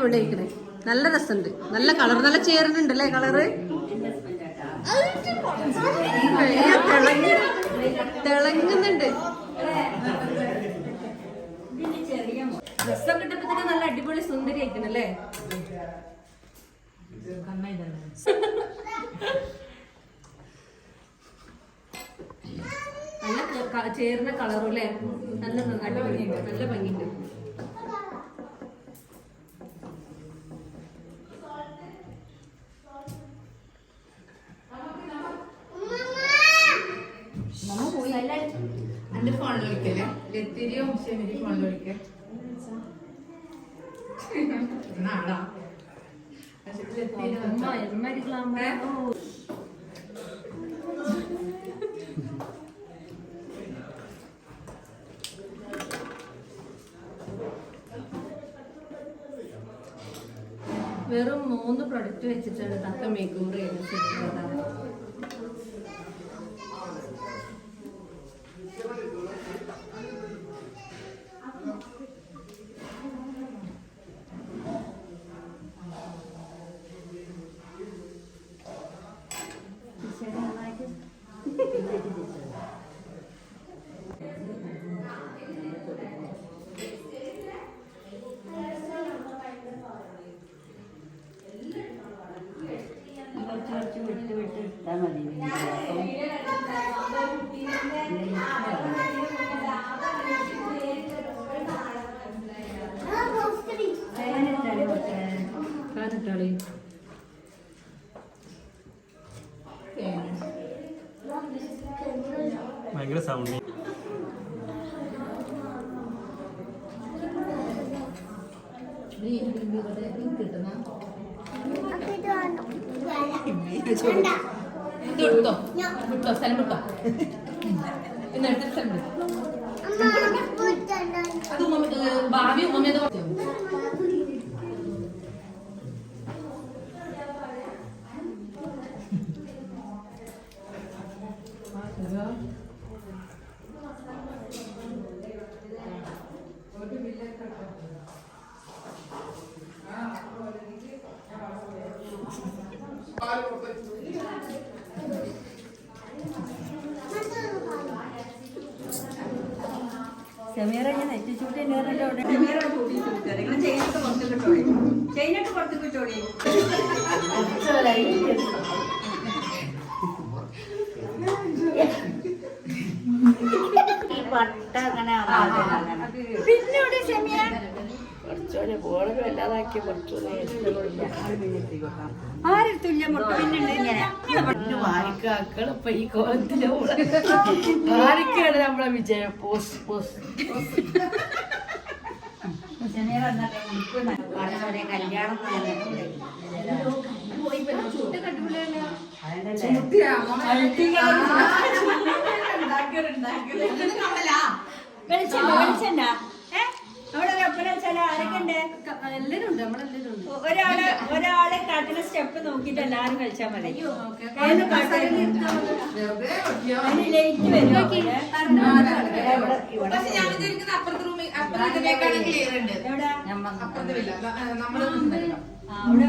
അടിപൊളിയായിക്കണേ. നല്ല രസമുണ്ട്, നല്ല കളർ, നല്ല ചേരുന്നുണ്ട് അല്ലേ കളറ്. തിളങ്ങുന്നുണ്ട്. ഡ്രസ്സൊക്കെ ഇട്ടപ്പോഴത്തേക്ക് നല്ല അടിപൊളി സുന്ദരി ആയിക്കണല്ലേ. നല്ല ചേർന്ന കളറും അല്ലേ. നല്ല ഭംഗിയുണ്ട്, നല്ല ഭംഗിയുണ്ട്. എന്റെ ഫോണിൽ വിളിക്കല്ലേ, ലത്തിരിയോ ഷെമിരി ഫോണിൽ വിളിക്കേ. നാടാ വെറും 3 പ്രൊഡക്റ്റ് വെച്ചിട്ടാണ് തക്ക മേക്ക് ഓവർ ചെയ്യുന്നത്. ഭയങ്കര സൗണ്ട്. ഭാവി ഉമ്മ സെമീറ ഞാൻ നെറ്റിച്ചൂട്ട് ചെയിനൊക്കെ പുറത്ത് കിട്ടോടി. ഈ പട്ട അങ്ങനെ പിന്നെ സെമിയ കുറച്ചോടെ ബോള് വല്ലാതാക്കി കുറച്ചുകൂടെ ആരെടുത്തില്ല മുട്ട പിന്നുണ്ട് ഇങ്ങനെ വാരിക്കാക്കൾ ഇപ്പൊ ഈ കോലത്തിലെ വാരിക്കാണ് നമ്മളെ വിജയം. പോസ് പോസ് കല്യാണം വെളിച്ചണ്ട വെളിച്ചണ്ട അവിടെ ഒപ്പന വെച്ചാൽ ആരൊക്കെ ഉണ്ട്? എല്ലാരും ഉണ്ട്, നമ്മളെല്ലാരും ഉണ്ട്. ഒരാളെ കാട്ടുന്ന സ്റ്റെപ്പ് നോക്കിട്ട് എല്ലാരും കളിച്ചാൽ മതി. ലേറ്റ് വരും. അപ്പുറത്തെ റൂമിൽ ക്ലിയർ ഉണ്ട്. എവിടെ? അപ്പുറത്തെ നമ്മള് അവിടെ